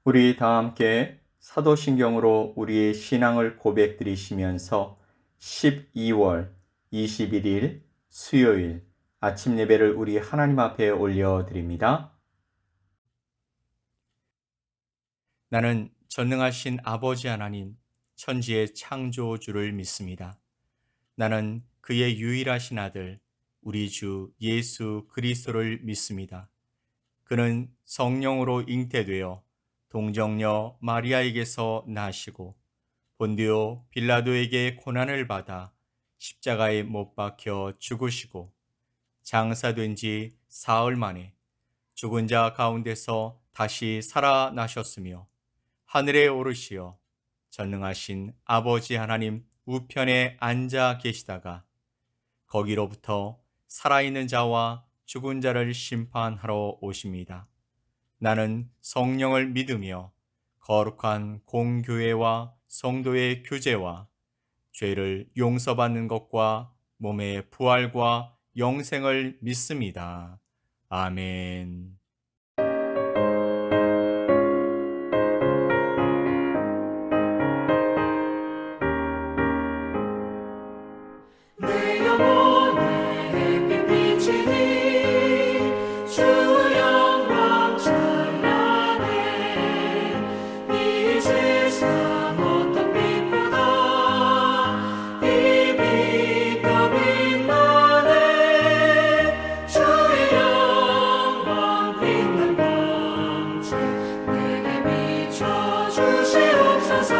우리 다 함께 사도신경으로 우리의 신앙을 고백드리시면서 12월 21일 수요일 아침 예배를 우리 하나님 앞에 올려드립니다. 나는 전능하신 아버지 하나님, 천지의 창조주를 믿습니다. 나는 그의 유일하신 아들, 우리 주 예수 그리스도를 믿습니다. 그는 성령으로 잉태되어 동정녀 마리아에게서 나시고 본디오 빌라도에게 고난을 받아 십자가에 못 박혀 죽으시고 장사된 지 사흘 만에 죽은 자 가운데서 다시 살아나셨으며 하늘에 오르시어 전능하신 아버지 하나님 우편에 앉아 계시다가 거기로부터 살아있는 자와 죽은 자를 심판하러 오십니다. 나는 성령을 믿으며 거룩한 공교회와 성도의 교제와 죄를 용서받는 것과 몸의 부활과 영생을 믿습니다. 아멘. 내 영혼에 햇빛 비치니 주 영광 찬란해. 이 세상 어떤 빛보다 이 빛 더 빛나네. 주의 영광 빛난 광채 내게 비춰 주시옵소서.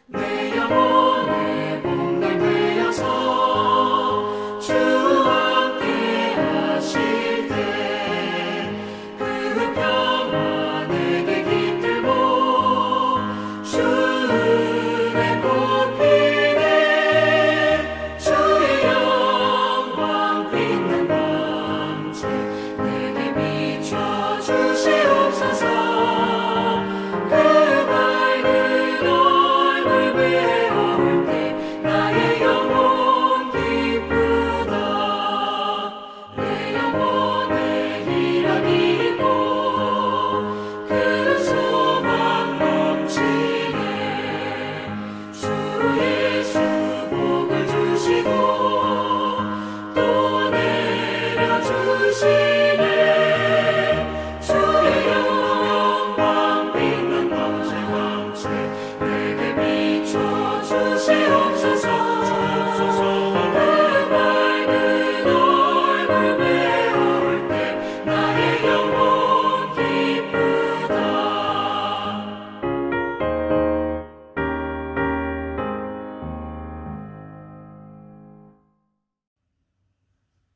내 영혼의 봄날 되어서 주 함께 하실 때 그 평화 내게 깃들고 주 은혜 꽃피네. 주의 영광 빛난 광채 내게 비춰 주시옵소서.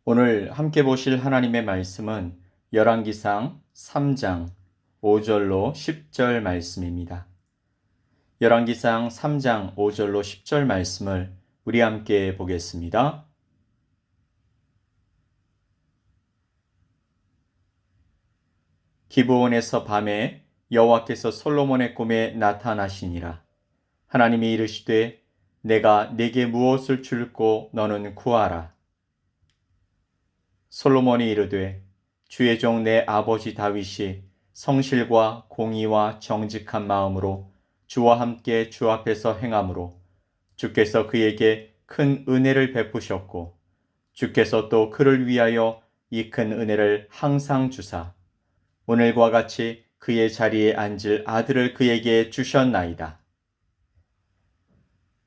오늘 함께 보실 하나님의 말씀은 열왕기상 3장 5절로 10절 말씀입니다. 열왕기상 3장 5절로 10절 말씀을 우리 함께 보겠습니다. 기브온에서 밤에 여호와께서 솔로몬의 꿈에 나타나시니라. 하나님이 이르시되 내가 네게 무엇을 줄고 너는 구하라. 솔로몬이 이르되 주의 종 내 아버지 다윗이 성실과 공의와 정직한 마음으로 주와 함께 주 앞에서 행함으로 주께서 그에게 큰 은혜를 베푸셨고 주께서 또 그를 위하여 이 큰 은혜를 항상 주사 오늘과 같이 그의 자리에 앉을 아들을 그에게 주셨나이다.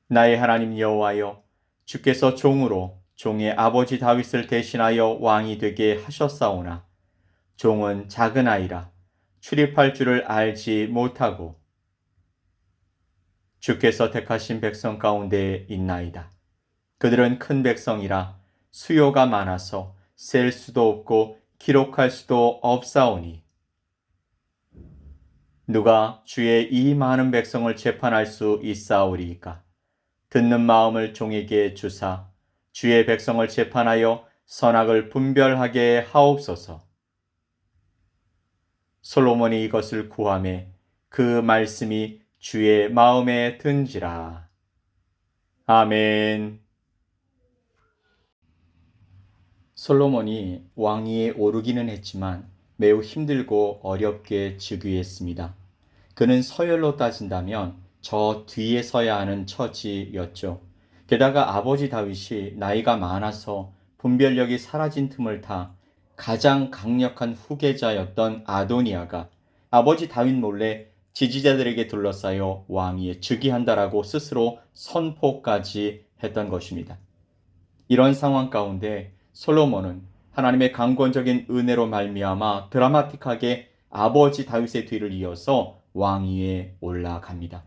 나의 하나님 여호와여, 주께서 종으로 종의 아버지 다윗을 대신하여 왕이 되게 하셨사오나 종은 작은 아이라 출입할 줄을 알지 못하고 주께서 택하신 백성 가운데에 있나이다. 그들은 큰 백성이라 수요가 많아서 셀 수도 없고 기록할 수도 없사오니 누가 주의 이 많은 백성을 재판할 수 있사오리이까? 듣는 마음을 종에게 주사 주의 백성을 재판하여 선악을 분별하게 하옵소서. 솔로몬이 이것을 구하매 그 말씀이 주의 마음에 든지라. 아멘. 솔로몬이 왕위에 오르기는 했지만 매우 힘들고 어렵게 즉위했습니다. 그는 서열로 따진다면 저 뒤에 서야 하는 처지였죠. 게다가 아버지 다윗이 나이가 많아서 분별력이 사라진 틈을 타 가장 강력한 후계자였던 아도니아가 아버지 다윗 몰래 지지자들에게 둘러싸여 왕위에 즉위한다라고 스스로 선포까지 했던 것입니다. 이런 상황 가운데 솔로몬은 하나님의 강권적인 은혜로 말미암아 드라마틱하게 아버지 다윗의 뒤를 이어서 왕위에 올라갑니다.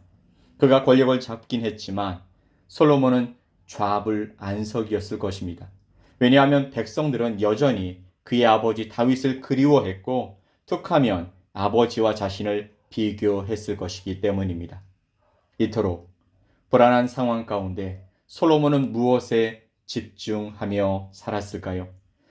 그가 권력을 잡긴 했지만 솔로몬은 좌불안석이었을 것입니다. 왜냐하면 백성들은 여전히 그의 아버지 다윗을 그리워했고 툭하면 아버지와 자신을 비교했을 것이기 때문입니다. 이토록 불안한 상황 가운데 솔로몬은 무엇에 집중하며 살았을까요?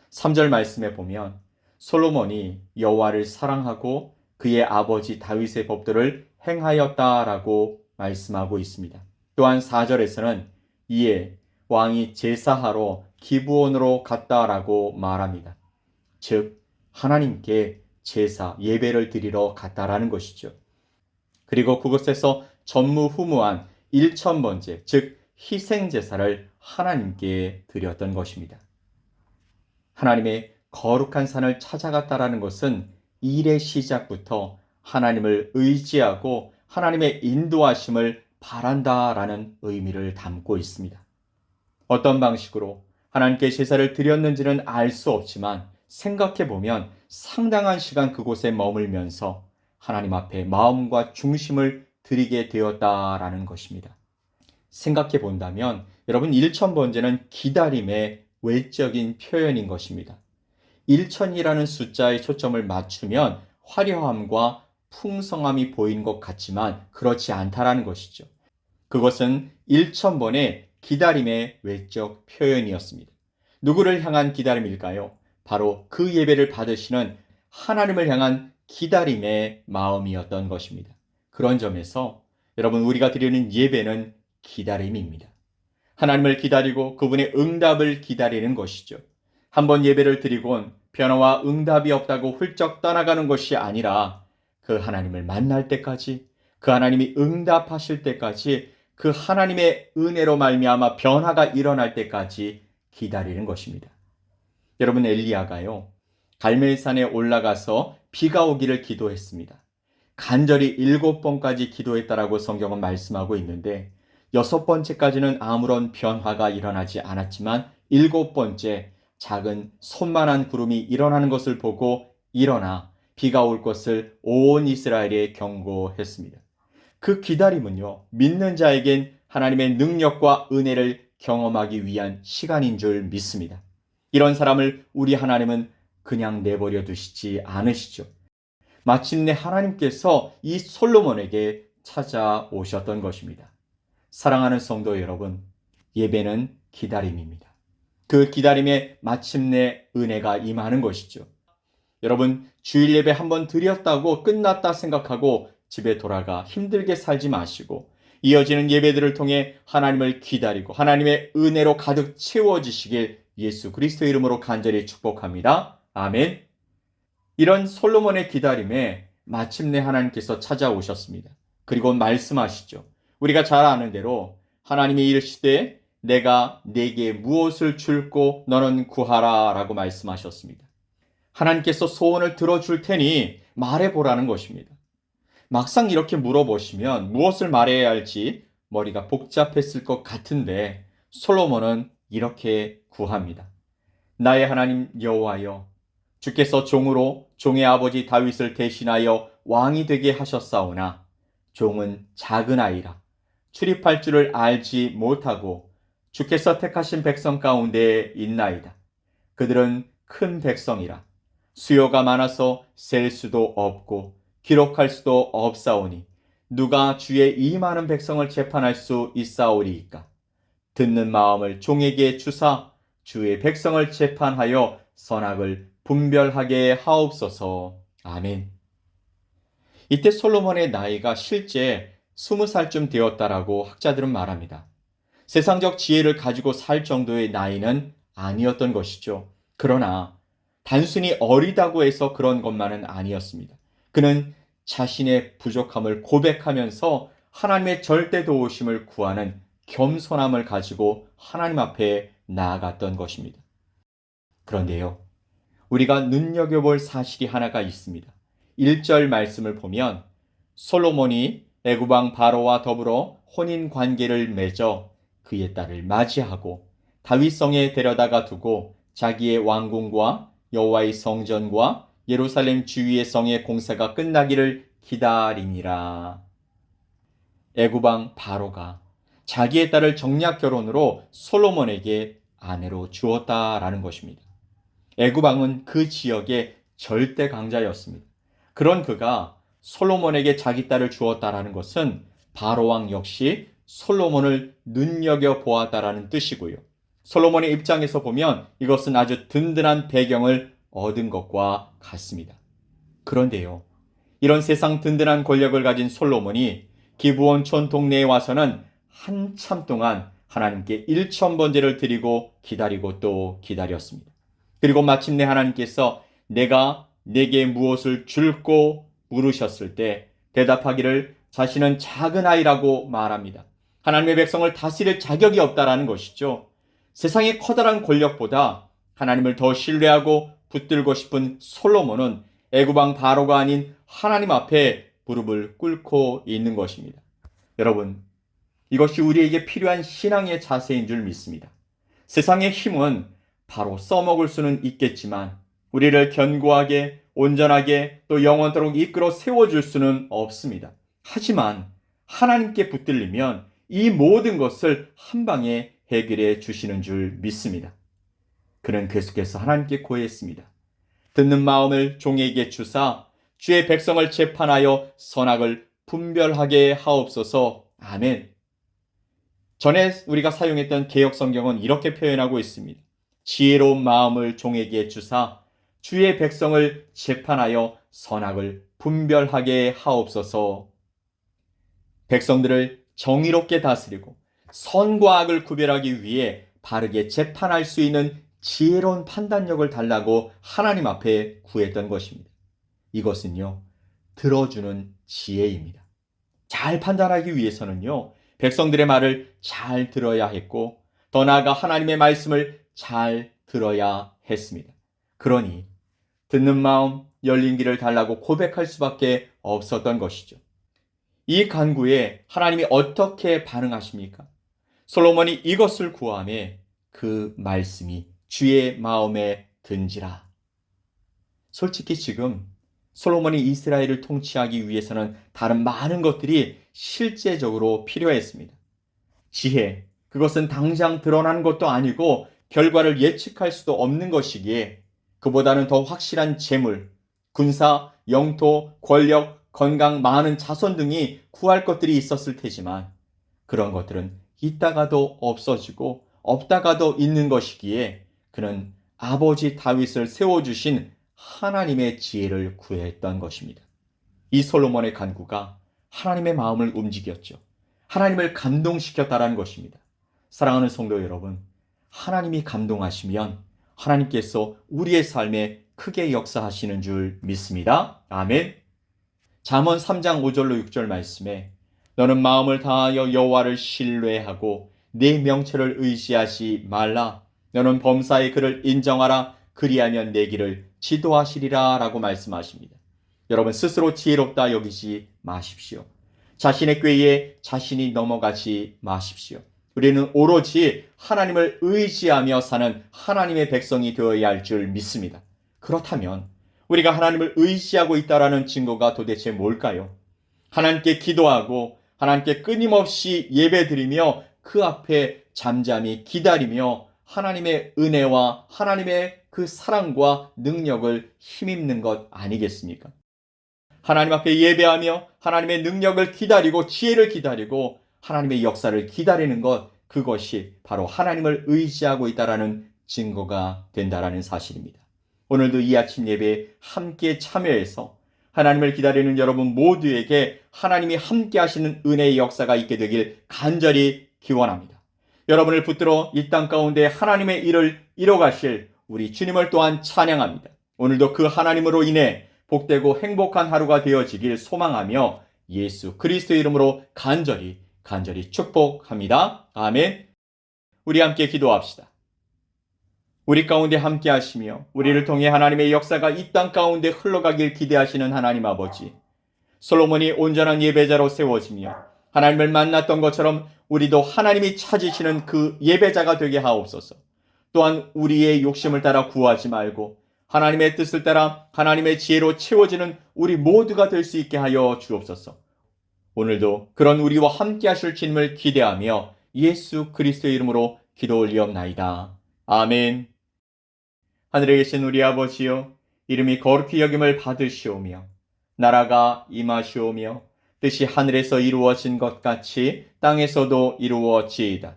3절 말씀에 보면 솔로몬이 여호와를 사랑하고 그의 아버지 다윗의 법도를 행하였다라고 말씀하고 있습니다. 또한 4절에서는 이에 왕이 제사하러 기브온으로 갔다라고 말합니다. 즉 하나님께 제사, 예배를 드리러 갔다라는 것이죠. 그리고 그곳에서 전무후무한 1000번째, 즉 희생제사를 하나님께 드렸던 것입니다. 하나님의 거룩한 산을 찾아갔다라는 것은 일의 시작부터 하나님을 의지하고 하나님의 인도하심을 바란다라는 의미를 담고 있습니다. 어떤 방식으로 하나님께 제사를 드렸는지는 알 수 없지만 생각해보면 상당한 시간 그곳에 머물면서 하나님 앞에 마음과 중심을 드리게 되었다라는 것입니다. 생각해 본다면 여러분 1000번째는 기다림의 외적인 표현인 것입니다. 1000이라는 숫자에 초점을 맞추면 화려함과 풍성함이 보이는 것 같지만 그렇지 않다라는 것이죠. 그것은 1000번의 기다림의 외적 표현이었습니다. 누구를 향한 기다림일까요? 바로 그 예배를 받으시는 하나님을 향한 기다림의 마음이었던 것입니다. 그런 점에서 여러분 우리가 드리는 예배는 기다림입니다. 하나님을 기다리고 그분의 응답을 기다리는 것이죠. 한번 예배를 드리곤 변화와 응답이 없다고 훌쩍 떠나가는 것이 아니라 그 하나님을 만날 때까지, 그 하나님이 응답하실 때까지, 그 하나님의 은혜로 말미암아 변화가 일어날 때까지 기다리는 것입니다. 여러분 엘리야가요, 갈멜산에 올라가서 비가 오기를 기도했습니다. 간절히 7번까지 기도했다라고 성경은 말씀하고 있는데 6번째까지는 아무런 변화가 일어나지 않았지만 7번째 작은 손만한 구름이 일어나는 것을 보고 일어나 비가 올 것을 온 이스라엘에 경고했습니다. 그 기다림은요, 믿는 자에겐 하나님의 능력과 은혜를 경험하기 위한 시간인 줄 믿습니다. 이런 사람을 우리 하나님은 그냥 내버려 두시지 않으시죠. 마침내 하나님께서 이 솔로몬에게 찾아오셨던 것입니다. 사랑하는 성도 여러분, 예배는 기다림입니다. 그 기다림에 마침내 은혜가 임하는 것이죠. 여러분, 주일 예배 한번 드렸다고 끝났다 생각하고 집에 돌아가 힘들게 살지 마시고 이어지는 예배들을 통해 하나님을 기다리고 하나님의 은혜로 가득 채워지시길 예수 그리스도의 이름으로 간절히 축복합니다. 아멘. 이런 솔로몬의 기다림에 마침내 하나님께서 찾아오셨습니다. 그리고 말씀하시죠. 우리가 잘 아는 대로 하나님이 이르시되 내가 네게 무엇을 줄고 너는 구하라 라고 말씀하셨습니다. 하나님께서 소원을 들어줄 테니 말해보라는 것입니다. 막상 이렇게 물어보시면 무엇을 말해야 할지 머리가 복잡했을 것 같은데 솔로몬은 이렇게 구합니다. 나의 하나님 여호와여, 주께서 종으로 종의 아버지 다윗을 대신하여 왕이 되게 하셨사오나 종은 작은 아이라 출입할 줄을 알지 못하고 주께서 택하신 백성 가운데에 있나이다. 그들은 큰 백성이라 수요가 많아서 셀 수도 없고 기록할 수도 없사오니 누가 주의 이 많은 백성을 재판할 수 있사오리이까. 듣는 마음을 종에게 주사 주의 백성을 재판하여 선악을 분별하게 하옵소서. 아멘. 이때 솔로몬의 나이가 실제 20살쯤 되었다라고 학자들은 말합니다. 세상적 지혜를 가지고 살 정도의 나이는 아니었던 것이죠. 그러나 단순히 어리다고 해서 그런 것만은 아니었습니다. 그는 자신의 부족함을 고백하면서 하나님의 절대 도우심을 구하는 겸손함을 가지고 하나님 앞에 나아갔던 것입니다. 그런데요, 우리가 눈여겨볼 사실이 하나가 있습니다. 1절 말씀을 보면 솔로몬이 애굽왕 바로와 더불어 혼인 관계를 맺어 그의 딸을 맞이하고 다윗성에 데려다가 두고 자기의 왕궁과 여호와의 성전과 예루살렘 주위의 성의 공사가 끝나기를 기다리니라. 애굽왕 바로가 자기의 딸을 정략 결혼으로 솔로몬에게 아내로 주었다라는 것입니다. 애굽왕은 그 지역의 절대 강자였습니다. 그런 그가 솔로몬에게 자기 딸을 주었다라는 것은 바로왕 역시 솔로몬을 눈여겨보았다라는 뜻이고요. 솔로몬의 입장에서 보면 이것은 아주 든든한 배경을 얻은 것과 같습니다. 그런데요, 이런 세상 든든한 권력을 가진 솔로몬이 기브온촌 동네에 와서는 한참 동안 하나님께 일천번제를 드리고 기다리고 또 기다렸습니다. 그리고 마침내 하나님께서 내가 내게 무엇을 줄꼬 물으셨을 때 대답하기를 자신은 작은 아이라고 말합니다. 하나님의 백성을 다스릴 자격이 없다라는 것이죠. 세상의 커다란 권력보다 하나님을 더 신뢰하고 붙들고 싶은 솔로몬은 애굽왕 바로가 아닌 하나님 앞에 무릎을 꿇고 있는 것입니다. 여러분, 이것이 우리에게 필요한 신앙의 자세인 줄 믿습니다. 세상의 힘은 바로 써먹을 수는 있겠지만 우리를 견고하게, 온전하게 또 영원토록 이끌어 세워줄 수는 없습니다. 하지만 하나님께 붙들리면 이 모든 것을 한 방에 해결해 주시는 줄 믿습니다. 그는 계속해서 하나님께 고했습니다. 듣는 마음을 종에게 주사 주의 백성을 재판하여 선악을 분별하게 하옵소서. 아멘. 전에 우리가 사용했던 개역 성경은 이렇게 표현하고 있습니다. 지혜로운 마음을 종에게 주사 주의 백성을 재판하여 선악을 분별하게 하옵소서. 백성들을 정의롭게 다스리고 선과 악을 구별하기 위해 바르게 재판할 수 있는 지혜로운 판단력을 달라고 하나님 앞에 구했던 것입니다. 이것은요, 들어주는 지혜입니다. 잘 판단하기 위해서는요, 백성들의 말을 잘 들어야 했고 더 나아가 하나님의 말씀을 잘 들어야 했습니다. 그러니 듣는 마음, 열린 길을 달라고 고백할 수밖에 없었던 것이죠. 이 간구에 하나님이 어떻게 반응하십니까? 솔로몬이 이것을 구하매 그 말씀이 주의 마음에 든지라. 솔직히 지금 솔로몬이 이스라엘을 통치하기 위해서는 다른 많은 것들이 실제적으로 필요했습니다. 지혜, 그것은 당장 드러나는 것도 아니고 결과를 예측할 수도 없는 것이기에 그보다는 더 확실한 재물, 군사, 영토, 권력, 건강, 많은 자손 등이 구할 것들이 있었을 테지만 그런 것들은 있다가도 없어지고 없다가도 있는 것이기에 그는 아버지 다윗을 세워주신 하나님의 지혜를 구했던 것입니다. 이 솔로몬의 간구가 하나님의 마음을 움직였죠. 하나님을 감동시켰다라는 것입니다. 사랑하는 성도 여러분, 하나님이 감동하시면 하나님께서 우리의 삶에 크게 역사하시는 줄 믿습니다. 아멘. 잠언 3장 5절로 6절 말씀에 너는 마음을 다하여 여호와를 신뢰하고 네 명철을 의지하지 말라. 너는 범사의 그를 인정하라. 그리하면 내 길을 지도하시리라 라고 말씀하십니다. 여러분, 스스로 지혜롭다 여기지 마십시오. 자신의 꾀에 자신이 넘어가지 마십시오. 우리는 오로지 하나님을 의지하며 사는 하나님의 백성이 되어야 할 줄 믿습니다. 그렇다면 우리가 하나님을 의지하고 있다라는 증거가 도대체 뭘까요? 하나님께 기도하고 하나님께 끊임없이 예배드리며 그 앞에 잠잠히 기다리며 하나님의 은혜와 하나님의 그 사랑과 능력을 힘입는 것 아니겠습니까? 하나님 앞에 예배하며 하나님의 능력을 기다리고 지혜를 기다리고 하나님의 역사를 기다리는 것, 그것이 바로 하나님을 의지하고 있다라는 증거가 된다라는 사실입니다. 오늘도 이 아침 예배에 함께 참여해서 하나님을 기다리는 여러분 모두에게 하나님이 함께 하시는 은혜의 역사가 있게 되길 간절히 기원합니다. 여러분을 붙들어 이 땅 가운데 하나님의 일을 이뤄가실 우리 주님을 또한 찬양합니다. 오늘도 그 하나님으로 인해 복되고 행복한 하루가 되어지길 소망하며 예수 그리스도의 이름으로 간절히 축복합니다. 아멘. 우리 함께 기도합시다. 우리 가운데 함께 하시며 우리를 통해 하나님의 역사가 이 땅 가운데 흘러가길 기대하시는 하나님 아버지, 솔로몬이 온전한 예배자로 세워지며 하나님을 만났던 것처럼 우리도 하나님이 찾으시는 그 예배자가 되게 하옵소서. 또한 우리의 욕심을 따라 구하지 말고 하나님의 뜻을 따라 하나님의 지혜로 채워지는 우리 모두가 될 수 있게 하여 주옵소서. 오늘도 그런 우리와 함께 하실 주님을 기대하며 예수 그리스도의 이름으로 기도 올리옵나이다. 아멘. 하늘에 계신 우리 아버지여, 이름이 거룩히 여김을 받으시오며 나라가 임하시오며 뜻이 하늘에서 이루어진 것 같이 땅에서도 이루어지이다.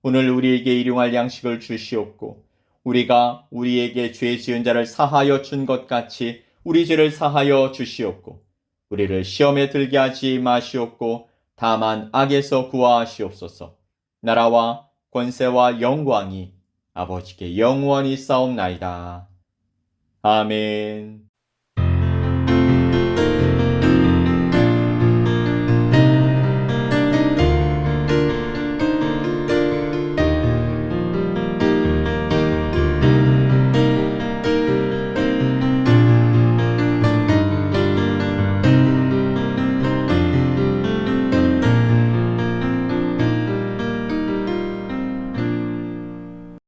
오늘 우리에게 일용할 양식을 주시옵고 우리가 우리에게 죄 지은 자를 사하여 준 것 같이 우리 죄를 사하여 주시옵고 우리를 시험에 들게 하지 마시옵고 다만 악에서 구하시옵소서. 나라와 권세와 영광이 아버지께 영원히 싸움나이다. 아멘.